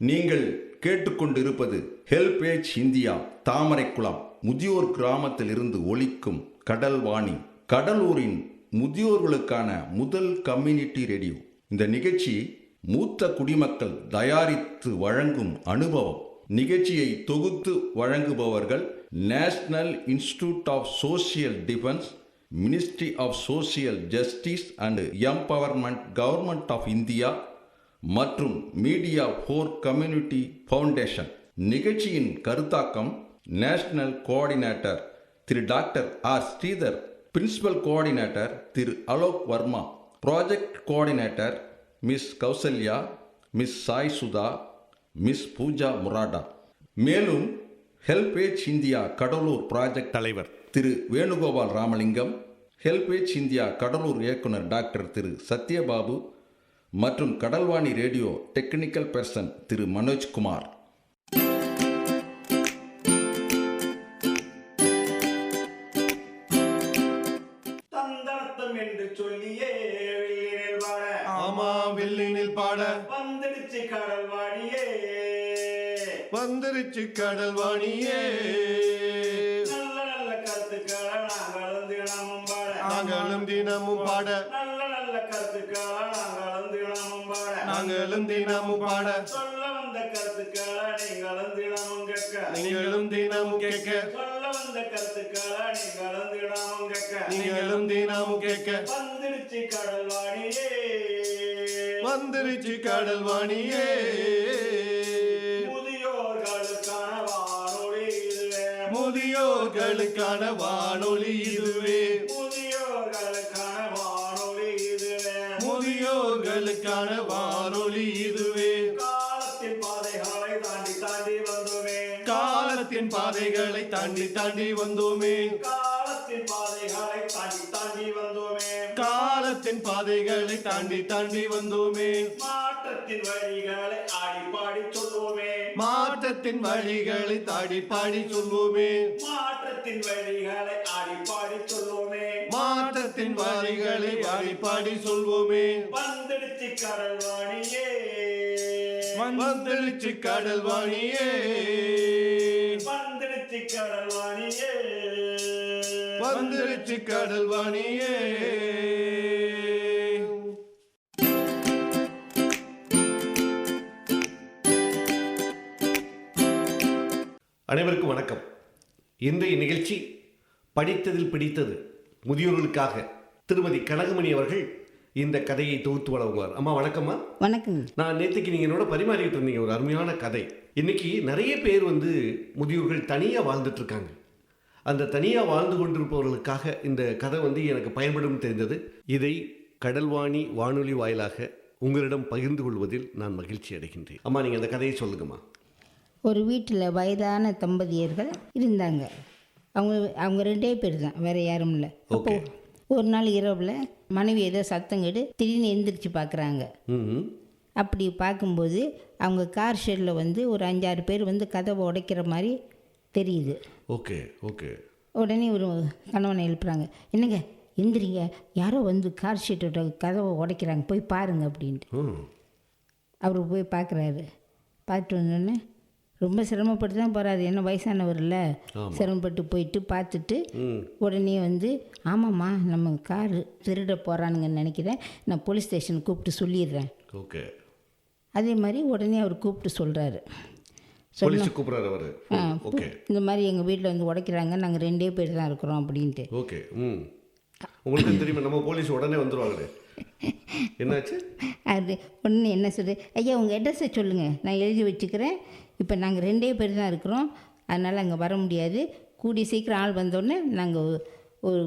நீங்கள் கேட்டுக்கொண்டிருப்பது HelpAge India Thamaraikulam முதியோர் கிராமத்தில் இருந்து ஒலிக்கும் கடல்வாணி, கடலூரின் முதியோர்களுக்கான முதல் கம்யூனிட்டி ரேடியோ. இந்த நிகழ்ச்சி மூத்த குடிமக்கள் தயாரித்து வழங்கும் அனுபவம். நிகழ்ச்சியை தொகுத்து வழங்குபவர்கள் national institute of social defence, ministry of social justice and empowerment, government of India மற்றும் மீடியா ஃபோர் கம்யூனிட்டி ஃபவுண்டேஷன். நிகழ்ச்சியின் கருத்தாக்கம் national coordinator Thiru doctor R Sridhar, principal coordinator Thiru Alok Varma, project coordinator miss Kausalya, miss Sai Sudha, miss Pooja Murada. மேலும் ஹெல்பேஜ் இந்தியா கடலூர் ப்ராஜெக்ட் தலைவர் Thiru Venugopal Ramalingam, HelpAge India Cuddalore இயக்குனர் doctor Thiru Sathyababu மற்றும் Kadalvani radio technical person Thiru Manojkumar. தந்தனத்தம் என்று சொல்லியே வெள்ளினில் பாட, ஆமா வெள்ளினில் பாட வந்துடுச்சு கடல்வாணியே, வந்துருச்சு கடல்வாணியே. நல்ல நல்ல கருத்துக்களை நாங்களும் தினமும் பாட, நாங்களும் தினமும் பாட, நல்ல நல்ல கருத்துக்களை நாங்களும் தினமும் பாட, நாங்களும் தினமும் பாட, சொல்ல வந்த கருத்துக்களை நீங்களும் தினமும் கேட்க, நீங்களும் தினமும் கேட்க, சொல்ல வந்த கருத்துக்களை நீங்களும் தினமும் கேட்க, நீங்களும் தினமும் கேட்க. வந்துடுச்சு கடல்வாணியே, வந்துருச்சு கடல்வாணியே. முதியோர்களுக்கான வானொலி இதுவே, முதியோர்களுக்கான வானொலி இதுவே, முதியோர்களுக்கான வானொலி இதுவே, முதியோர்களுக்கான வானொலி இதுவே. காலத்தின் பாதைகளை தாண்டி தாண்டி வந்தோமே, காலத்தின் பாதைகளை தாண்டி தாண்டி வந்தோமே, காலத்தின் பாதைகளை தாண்டி தாண்டி வந்தோமே, காலத்தின் பாதைகளை தாண்டி தாண்டி வந்தோமே. மாற்றத்தின் வழிகளை ஆடி பாடி சொல்வோமே, மாற்றத்தின் வழிகளை தாடி பாடி சொல்வோமே, மாற்றத்தின் வழிகளை ஆடி பாடி சொல்வோமே, மாற்றத்தின் வழிகளை ஆடி பாடி சொல்வோமே. வந்துடுச்சு கடல்வாணியே, வந்துடுச்சு கடல்வாணியே, வந்துடுச்சு கடல்வாணியே, வந்துடுச்சு கடல்வாணியே. அனைவருக்கும் வணக்கம். இன்றைய நிகழ்ச்சி படித்ததில் பிடித்தது முதியோர்களுக்காக. திருமதி கனகமணி அவர்கள் இந்த கதையை தொகுத்து வழங்குவார். அம்மா வணக்கம்மா. வணக்கம். நான் நேற்றுக்கு நீங்கள் என்னோட பரிமாறிக்கிட்டு இருந்தீங்க ஒரு அருமையான கதை. இன்னைக்கு நிறைய பேர் முதியோர்கள் தனியாக வாழ்ந்துட்டு இருக்காங்க. அந்த தனியாக வாழ்ந்து கொண்டிருப்பவர்களுக்காக இந்த கதை எனக்கு பயன்படும் தெரிந்தது. இதை கடல்வாணி வானொலி வாயிலாக உங்களிடம் பகிர்ந்து கொள்வதில் நான் மகிழ்ச்சி அடைகின்றேன். அம்மா, நீங்கள் அந்த கதையை சொல்லுங்கம்மா. ஒரு வீட்டில் வயதான தம்பதியர்கள் இருந்தாங்க. அவங்க ரெண்டே பேர் தான், வேறு யாரும் இல்லை. அப்போ ஒரு நாள் இரவில் மனைவி ஏதோ சத்தம் கேட்டு திடீர்னு எந்திரிச்சு பார்க்குறாங்க. அப்படி பார்க்கும்போது அவங்க கார் ஷெட்டில் ஒரு 5-6 பேர் கதவை உடைக்கிற மாதிரி தெரியுது. Okay okay. உடனே ஒரு கணவனை எழுப்புறாங்க. என்னங்க எந்திரிங்க, யாரோ கார் ஷெட்டோட கதவை உடைக்கிறாங்க, போய் பாருங்க அப்படின்ட்டு. அவர் போய் பார்க்குறாரு. பார்த்துட்டு வந்தோடனே ரொம்ப சிரமப்பட்டு தான் போகிறாரு. என்ன வயசானவர் இல்லை, சிரமப்பட்டு போயிட்டு பார்த்துட்டு உடனே ஆமாம்மா நம்ம காரு திருட போகிறானுங்கன்னு நினைக்கிறேன், நான் போலீஸ் ஸ்டேஷன் கூப்பிட்டு சொல்லிடுறேன். ஓகே. அதே மாதிரி உடனே அவர் கூப்பிட்டு சொல்கிறாரு. இந்த மாதிரி எங்கள் வீட்டில் உடைக்கிறாங்க, நாங்கள் 2 பேர் தான் இருக்கிறோம் அப்படின்ட்டு. ஓகே. உங்களுக்கு தெரியுமா, நம்ம போலீஸ் உடனே வந்துடுவாங்களே. என்னாச்சு? அது ஒன்று என்ன சொல்லுது, ஐயா உங்கள் அட்ரஸை சொல்லுங்கள், நான் எழுதி வச்சுக்கிறேன். இப்போ நாங்கள் 2 பேர் தான் இருக்கிறோம், அதனால் அங்கே வர முடியாது. கூடிய சீக்கிரம் ஆள் வந்தோடனே நாங்கள் ஒரு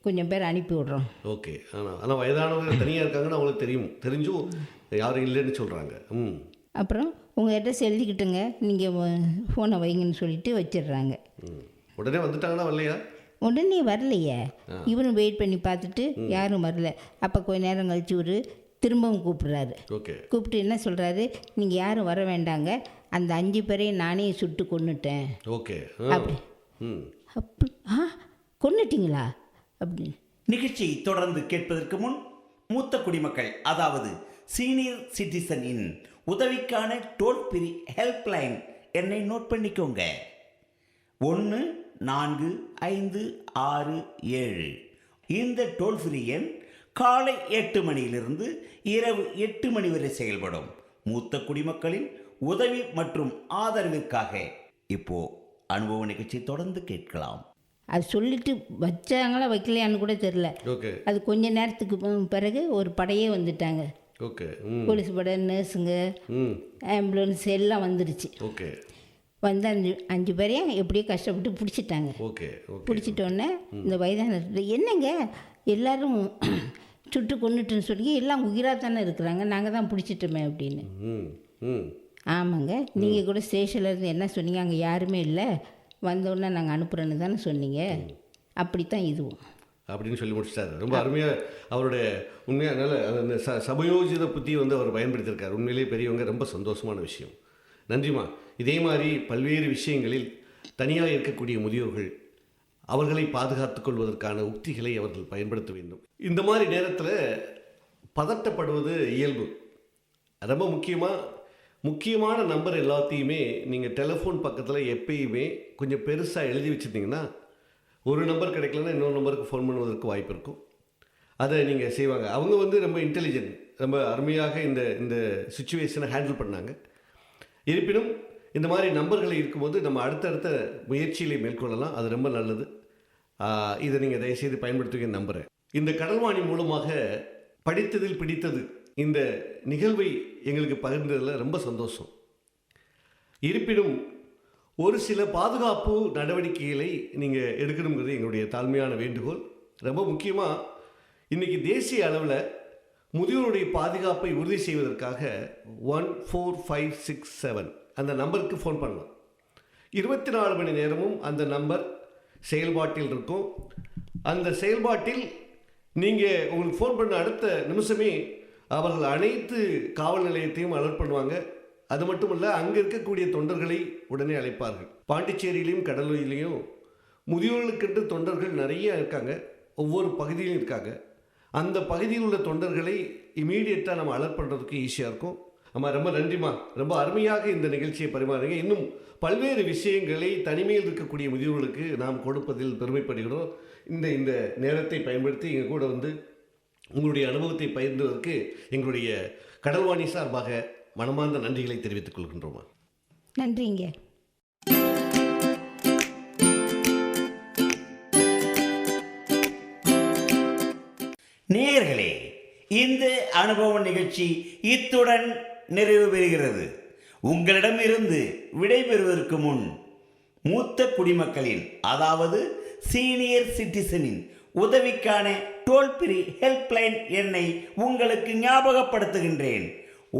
கொஞ்சம் பேர் அனுப்பி விட்றோம். ஓகே. ஆனால் வயதானவங்க தனியாக இருக்காங்கன்னு அவங்களுக்கு தெரிஞ்சும் யாரும் இல்லைன்னு சொல்கிறாங்க. அப்புறம் உங்கள் அட்ரஸ் எழுதிக்கிட்டுங்க, நீங்கள் ஃபோனை வைங்கன்னு சொல்லிட்டு வச்சிடுறாங்க. உடனே வந்துட்டாங்கன்னா வரலையா? உடனே வரலையே. இவரும் வெயிட் பண்ணி பார்த்துட்டு யாரும் வரல. அப்போ கொஞ்ச நேரம் கழிச்சு திரும்பவும் கூப்பிட்றாரு. ஓகே. கூப்பிட்டு என்ன சொல்கிறாரு, நீங்கள் யாரும் வர வேண்டாங்க, அந்த 5 பேரையும் நானே சுட்டு கொன்னுட்டேன். ஓகே. அப்படி கொன்னுட்டிங்களா அப்படின்னு நிகழ்ச்சியை தொடர்ந்து கேட்பதற்கு முன் மூத்த குடிமக்கள், அதாவது சீனியர் சிட்டிசனின் உதவிக்கான டோல் ஃப்ரீ ஹெல்ப்லைன் எண்ணை நோட் பண்ணிக்கோங்க. 145667. இந்த டோல் ஃப்ரீ எண் காலை 8 மணியிலிருந்து இரவு 8 மணி வரை செயல்படும். மூத்த குடிமக்களின் உதவி மற்றும் ஆதரவிற்காக இப்போ அனுபவ நிகழ்ச்சி தொடர்ந்து கேட்கலாம். அது சொல்லிட்டு வச்சாங்களா வைக்கலையான்னு கூட தெரில. ஓகே அது கொஞ்ச நேரத்துக்கு பிறகு ஒரு படையே வந்துட்டாங்க. ஓகே போலீஸ் படை, நர்ஸுங்க, ஆம்புலன்ஸ் எல்லாம் வந்துடுச்சு. ஓகே வந்து 5 பேரையும் எப்படியோ கஷ்டப்பட்டு பிடிச்சிட்டாங்க. ஓகே ஓகே பிடிச்சிட்டோன்னே இந்த வயதான என்னங்க எல்லாரும் சுட்டு கொண்டுட்டுன்னு சொல்லி எல்லாம் உயிராக தானே இருக்கிறாங்க, நாங்கள் தான் பிடிச்சிட்டோமே அப்படின்னு. ம் ம் ஆமாங்க, நீங்கள் கூட ஸ்டேஷனில் இருந்து என்ன சொன்னீங்க, அங்கே யாருமே இல்லை, வந்தோடனே நாங்கள் அனுப்புகிறோன்னு தானே சொன்னீங்க. அப்படித்தான் இதுவும் அப்படின்னு சொல்லி முடிச்சிட்டாரு. ரொம்ப அருமையாக அவருடைய உண்மையாக நல்ல அந்த சமயோஜித புத்தி வந்து அவர் பயன்படுத்தியிருக்கார். உண்மையிலேயே பெரியவங்க, ரொம்ப சந்தோஷமான விஷயம். நன்றிம்மா. இதே மாதிரி பல்வேறு விஷயங்களில் தனியாக இருக்கக்கூடிய முதியோர்கள் அவர்களை பாதுகாத்துக் கொள்வதற்கான உக்திகளை அவர்கள் பயன்படுத்த வேண்டும். இந்த மாதிரி நேரத்தில் பதட்டப்படுவது இயல்பு. ரொம்ப முக்கியமான நம்பர் எல்லாத்தையுமே நீங்கள் டெலிஃபோன் பக்கத்தில் எப்பயுமே கொஞ்சம் பெருசாக எழுதி வச்சுருந்தீங்கன்னா ஒரு நம்பர் கிடைக்கலன்னா இன்னொரு நம்பருக்கு ஃபோன் பண்ணுவதற்கு வாய்ப்பு இருக்கும். அதை நீங்கள் செய்வாங்க. அவங்க வந்து ரொம்ப இன்டெலிஜென்ட், ரொம்ப அருமையாக இந்த சுச்சுவேஷனை ஹேண்டில் பண்ணாங்க. இருப்பினும் இந்த மாதிரி நம்பர்களை இருக்கும்போது நம்ம அடுத்தடுத்த முயற்சிகளை மேற்கொள்ளலாம். அது ரொம்ப நல்லது. இதை நீங்கள் தயவுசெய்து பயன்படுத்துவீங்க நம்புகிறேன். இந்த கடல்வாணி மூலமாக படித்ததில் பிடித்தது இந்த நிகழ்வை எங்களுக்கு பகிர்ந்ததில் ரொம்ப சந்தோஷம். இருப்பினும் ஒரு சில பாதுகாப்பு நடவடிக்கைகளை நீங்கள் எடுக்கணுங்கிறது எங்களுடைய தாழ்மையான வேண்டுகோள். ரொம்ப முக்கியமாக இன்றைக்கி தேசிய அளவில் முதியோருடைய பாதுகாப்பை உறுதி செய்வதற்காக 14567 அந்த நம்பருக்கு ஃபோன் பண்ணலாம். 24 மணி நேரமும் அந்த நம்பர் செயல்பாட்டில் இருக்கும். அந்த செயல்பாட்டில் நீங்கள் உங்களுக்கு ஃபோன் பண்ண அடுத்த நிமிஷமே அவர்கள் அனைத்து காவல் நிலையத்தையும் அலர்ட் பண்ணுவாங்க. அது மட்டும் இல்லை, அங்கே இருக்கக்கூடிய தொண்டர்களை உடனே அழைப்பார்கள். பாண்டிச்சேரியிலையும் கடலூரிலையும் முதியோர்களுக்கென்று தொண்டர்கள் நிறைய இருக்காங்க, ஒவ்வொரு பகுதியிலும் இருக்காங்க. அந்த பகுதியில் உள்ள தொண்டர்களை இமீடியட்டாக நம்ம அலர்ட் பண்ணுறதுக்கு ஈஸியாக இருக்கும். ஆமாம், ரொம்ப நன்றிம்மா. ரொம்ப அருமையாக இந்த நிகழ்ச்சியை பரிமாறுங்க. இன்னும் பல்வேறு விஷயங்களை தனிமையில் இருக்கக்கூடிய முதியோர்களுக்கு நாம் கொடுப்பதில் பெருமைப்படுகிறோம். இந்த நேரத்தை பயன்படுத்தி எங்கள் கூட வந்து உங்களுடைய அனுபவத்தை பகிர்ந்ததற்கு எங்களுடைய கடல்வாணி சார்பாக மனமார்ந்த நன்றிகளை தெரிவித்துக் கொள்கின்றோமா. நன்றிங்க. நேயர்களே, இந்த அனுபவ நிகழ்ச்சி இத்துடன் நிறைவு பெறுகிறது. உங்களிடமிருந்து விடைபெறுவதற்கு முன் மூத்த குடிமக்களின், அதாவது சீனியர் சிட்டிசனின் உதவிக்கான டோல் ஃப்ரீ ஹெல்ப்லைன் எண்ணை உங்களுக்கு ஞாபகப்படுத்துகின்றேன்.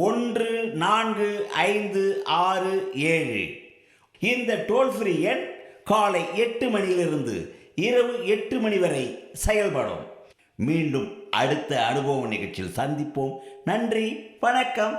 145667. இந்த டோல் ஃப்ரீ எண் காலை 8 மணியிலிருந்து இரவு 8 மணி வரை செயல்படும். மீண்டும் அடுத்த அனுபவ நிகழ்ச்சியில் சந்திப்போம். நன்றி, வணக்கம்.